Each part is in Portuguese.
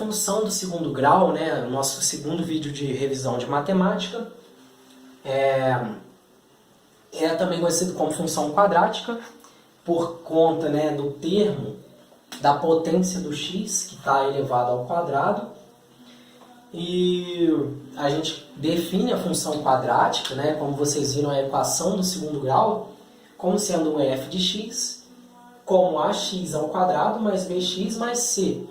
função do segundo grau, né, o nosso segundo vídeo de revisão de matemática, é também conhecido como função quadrática, por conta, né, do termo da potência do x, que está elevado ao quadrado. E a gente define a função quadrática, né, como vocês viram a equação do segundo grau, como sendo um f de x, como ax ao quadrado mais bx mais c.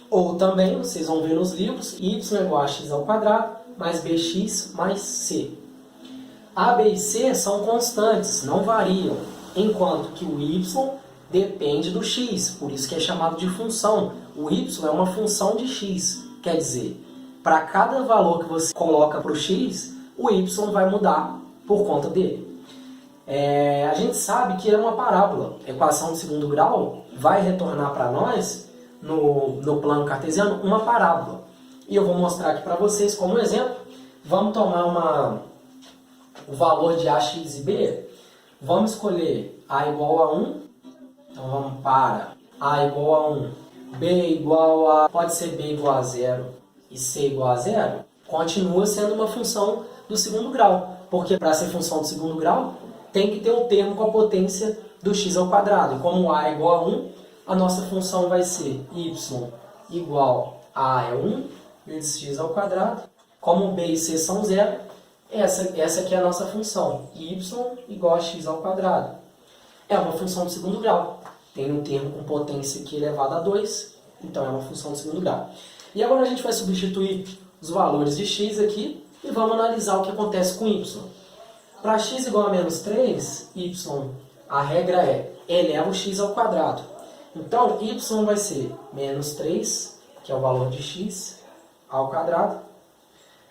Ou também, vocês vão ver nos livros, y igual a x ao quadrado mais bx mais c. A, b e c são constantes, não variam, enquanto que o y depende do x, por isso que é chamado de função. O y é uma função de x, quer dizer, para cada valor que você coloca para o x, o y vai mudar por conta dele. A gente sabe que é uma parábola. A equação de segundo grau vai retornar para nós, no plano cartesiano, uma parábola. E eu vou mostrar aqui para vocês como exemplo. Vamos tomar o valor de ax e b. Vamos escolher a igual a 1. Então vamos para a igual a 1. B igual a... pode ser b igual a 0 e c igual a 0. Continua sendo uma função do segundo grau. Porque para ser função do segundo grau, tem que ter um termo com a potência do x ao quadrado. E como a é igual a 1, a nossa função vai ser y igual a é 1 vezes x ao quadrado. Como b e c são 0, essa aqui é a nossa função. Y igual a x ao quadrado. É uma função de segundo grau. Tem um termo com potência aqui elevado a 2, então é uma função de segundo grau. E agora a gente vai substituir os valores de x aqui e vamos analisar o que acontece com y. Para x igual a menos 3, y, a regra é eleva o x ao quadrado. Então, y vai ser menos 3, que é o valor de x, ao quadrado,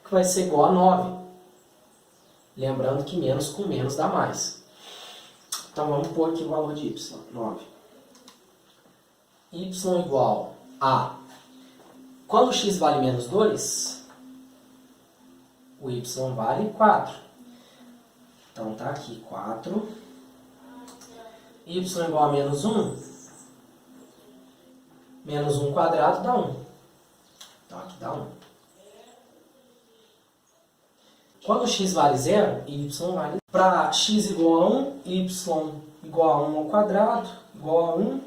que vai ser igual a 9. Lembrando que menos com menos dá mais. Então, vamos pôr aqui o valor de y, 9. Y igual a... Quando o x vale menos 2, o y vale 4. Então, está aqui 4. Y igual a menos 1. Menos 1 quadrado dá 1. Então, aqui dá 1. Quando x vale 0, y vale... Para x igual a 1, y igual a 1 ao quadrado, igual a 1.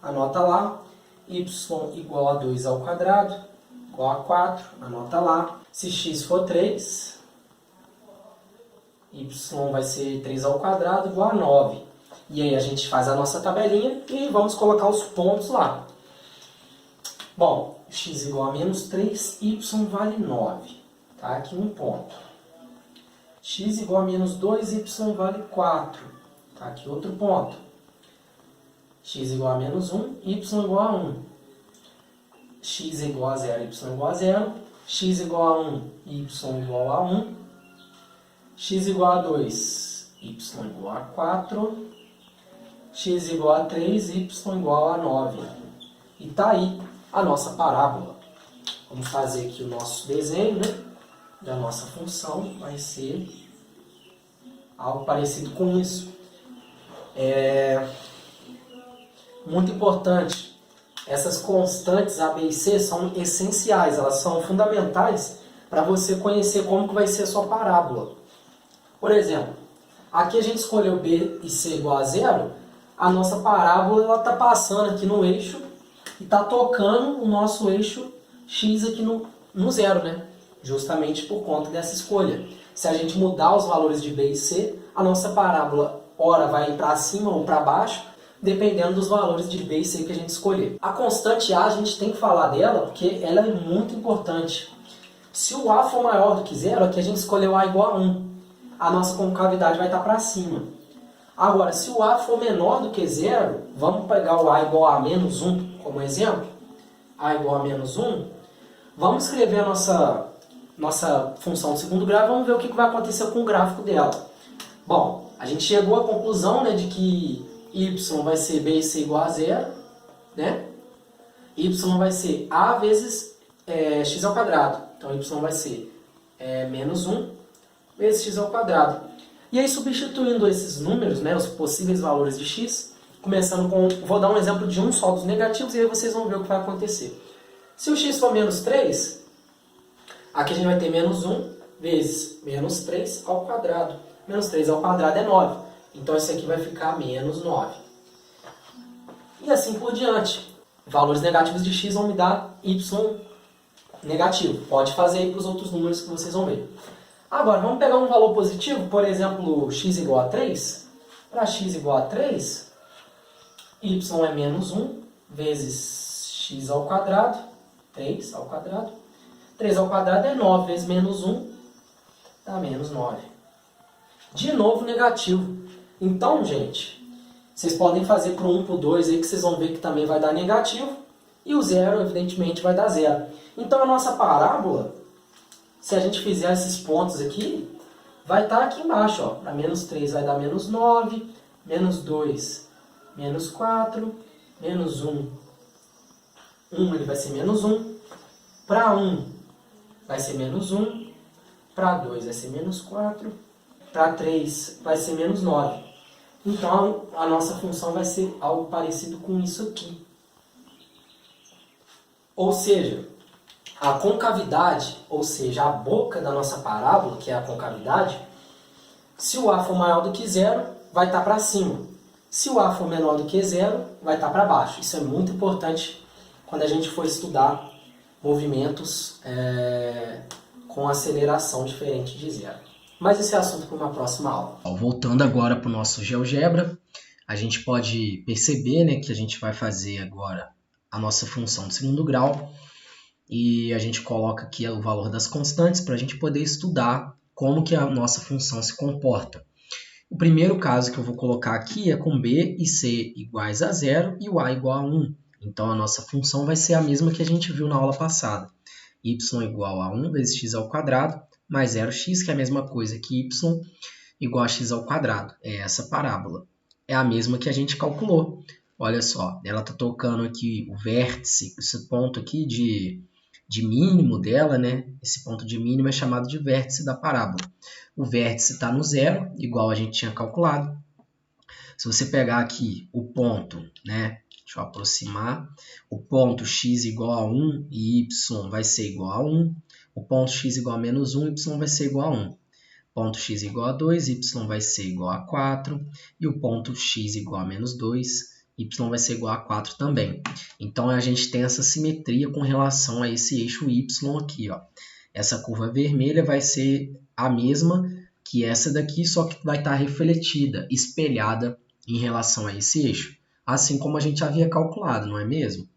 Anota lá. Y igual a 2 ao quadrado, igual a 4. Anota lá. Se x for 3... y vai ser 3 ao quadrado igual a 9. E aí a gente faz a nossa tabelinha e vamos colocar os pontos lá. Bom, x igual a menos 3, y vale 9. Tá? Aqui um ponto. X igual a menos 2, y vale 4. Tá? Aqui outro ponto. X igual a menos 1, y igual a 1. X igual a 0, y igual a 0. X igual a 1, y igual a 1. X igual a 2, y igual a 4, x igual a 3, y igual a 9. E está aí a nossa parábola. Vamos fazer aqui o nosso desenho, né, da nossa função. Vai ser algo parecido com isso. Muito importante, essas constantes A, B e C são essenciais, elas são fundamentais para você conhecer como que vai ser a sua parábola. Por exemplo, aqui a gente escolheu B e C igual a 0, a nossa parábola está passando aqui no eixo e está tocando o nosso eixo x aqui no 0, né? Justamente por conta dessa escolha. Se a gente mudar os valores de B e C, a nossa parábola ora vai para cima ou para baixo, dependendo dos valores de B e C que a gente escolher. A constante A, a gente tem que falar dela porque ela é muito importante. Se o A for maior do que 0, aqui a gente escolheu A igual a 1. A nossa concavidade vai estar para cima. Agora, se o A for menor do que 0, vamos pegar o A igual a menos 1 como exemplo. A igual a menos 1. Vamos escrever a nossa função de segundo grau e vamos ver o que vai acontecer com o gráfico dela. Bom, a gente chegou à conclusão, né, de que y vai ser b e c igual a 0. Né? Y vai ser a vezes x ao quadrado. Então, y vai ser menos 1 vezes x ao quadrado. E aí, substituindo esses números, né, os possíveis valores de x, começando com... Vou dar um exemplo de um só dos negativos e aí vocês vão ver o que vai acontecer. Se o x for menos 3, aqui a gente vai ter menos 1 vezes menos 3 ao quadrado. Menos 3 ao quadrado é 9. Então, isso aqui vai ficar menos 9. E assim por diante. Valores negativos de x vão me dar y negativo. Pode fazer aí para os outros números que vocês vão ver. Agora, vamos pegar um valor positivo, por exemplo, x igual a 3. Para x igual a 3, y é menos 1 vezes x ao quadrado, 3 ao quadrado. 3 ao quadrado é 9 vezes menos 1, dá menos 9. De novo, negativo. Então, gente, vocês podem fazer para o 1, para o 2, aí que vocês vão ver que também vai dar negativo. E o 0, evidentemente, vai dar 0. Então, a nossa parábola, se a gente fizer esses pontos aqui, vai estar aqui embaixo. Para menos 3 vai dar menos 9, menos 2, menos 4, menos 1. 1 ele vai ser menos 1. Para 1 vai ser menos 1. Para 2 vai ser menos 4. Para 3 vai ser menos 9. Então, a nossa função vai ser algo parecido com isso aqui. Ou seja, a concavidade, ou seja, a boca da nossa parábola, que é a concavidade, se o A for maior do que 0, vai estar para cima. Se o A for menor do que 0, vai estar para baixo. Isso é muito importante quando a gente for estudar movimentos com aceleração diferente de 0. Mas esse é assunto para uma próxima aula. Voltando agora para o nosso GeoGebra, a gente pode perceber, né, que a gente vai fazer agora a nossa função de segundo grau. E a gente coloca aqui o valor das constantes para a gente poder estudar como que a nossa função se comporta. O primeiro caso que eu vou colocar aqui é com b e c iguais a 0 e o a igual a 1. Então, a nossa função vai ser a mesma que a gente viu na aula passada. Y igual a 1 vezes x ao quadrado mais 0x, que é a mesma coisa que y igual a x ao quadrado. É essa parábola. É a mesma que a gente calculou. Olha só, ela está tocando aqui o vértice, esse ponto aqui de mínimo dela, né? Esse ponto de mínimo é chamado de vértice da parábola. O vértice está no zero, igual a gente tinha calculado. Se você pegar aqui o ponto, né? Deixa eu aproximar. O ponto x igual a 1 e y vai ser igual a 1. O ponto x igual a menos 1, y vai ser igual a 1. Ponto x igual a 2, y vai ser igual a 4. E o ponto x igual a menos 2, y vai ser igual a 4 também. Então, a gente tem essa simetria com relação a esse eixo y aqui. Ó. Essa curva vermelha vai ser a mesma que essa daqui, só que vai estar refletida, espelhada em relação a esse eixo. Assim como a gente havia calculado, não é mesmo?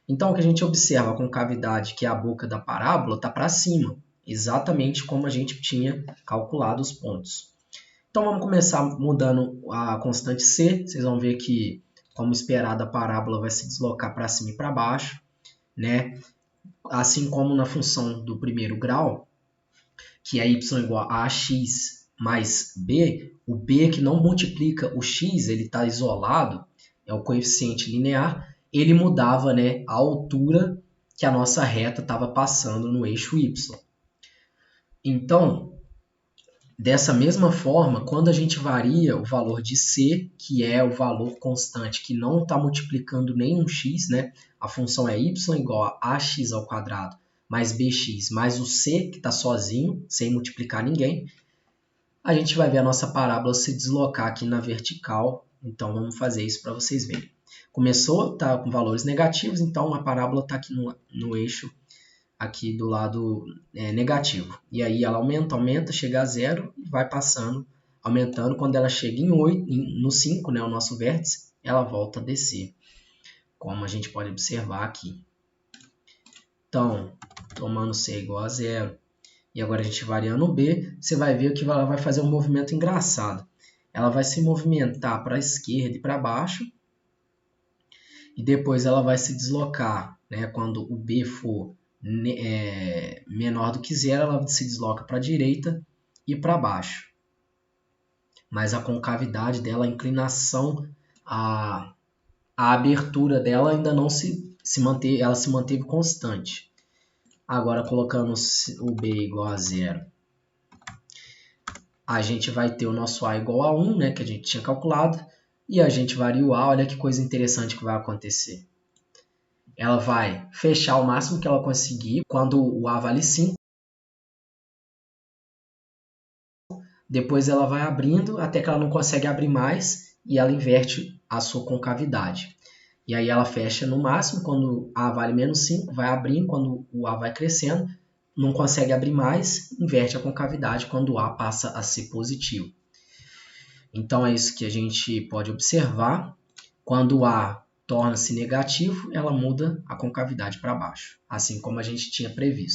Então, o que a gente observa, a concavidade, que é a boca da parábola, está para cima, exatamente como a gente tinha calculado os pontos. Então, vamos começar mudando a constante c. Vocês vão ver que, como esperado, a parábola vai se deslocar para cima e para baixo, né? Assim como na função do primeiro grau, que é y igual a ax mais b, o b que não multiplica o x, ele está isolado, é o coeficiente linear, ele mudava, né, a altura que a nossa reta estava passando no eixo y. Então, dessa mesma forma, quando a gente varia o valor de c, que é o valor constante que não está multiplicando nenhum x, né? A função é y igual a ax ao quadrado mais bx mais o c, que está sozinho, sem multiplicar ninguém, a gente vai ver a nossa parábola se deslocar aqui na vertical. Então, vamos fazer isso para vocês verem. Começou, tá com valores negativos, então a parábola está aqui no eixo aqui do lado negativo. E aí ela aumenta, chega a 0 e vai passando, aumentando. Quando ela chega em 8, no 5, né, o nosso vértice, ela volta a descer, como a gente pode observar aqui. Então, tomando C igual a 0, e agora a gente variando o B, você vai ver que ela vai fazer um movimento engraçado. Ela vai se movimentar para a esquerda e para baixo, e depois ela vai se deslocar, né, quando o B for menor do que 0, ela se desloca para a direita e para baixo. Mas a concavidade dela, a inclinação, a abertura dela ainda não se manteve, ela se manteve constante. Agora, colocando o B igual a 0, a gente vai ter o nosso A igual a 1, né, que a gente tinha calculado, e a gente varia o A. Olha que coisa interessante que vai acontecer. ela vai fechar o máximo que ela conseguir. Quando o A vale 5, depois ela vai abrindo até que ela não consegue abrir mais e ela inverte a sua concavidade. E aí ela fecha no máximo, quando A vale menos 5, vai abrindo, quando o A vai crescendo, não consegue abrir mais, inverte a concavidade quando o A passa a ser positivo. Então é isso que a gente pode observar. Quando o A torna-se negativo, ela muda a concavidade para baixo, assim como a gente tinha previsto.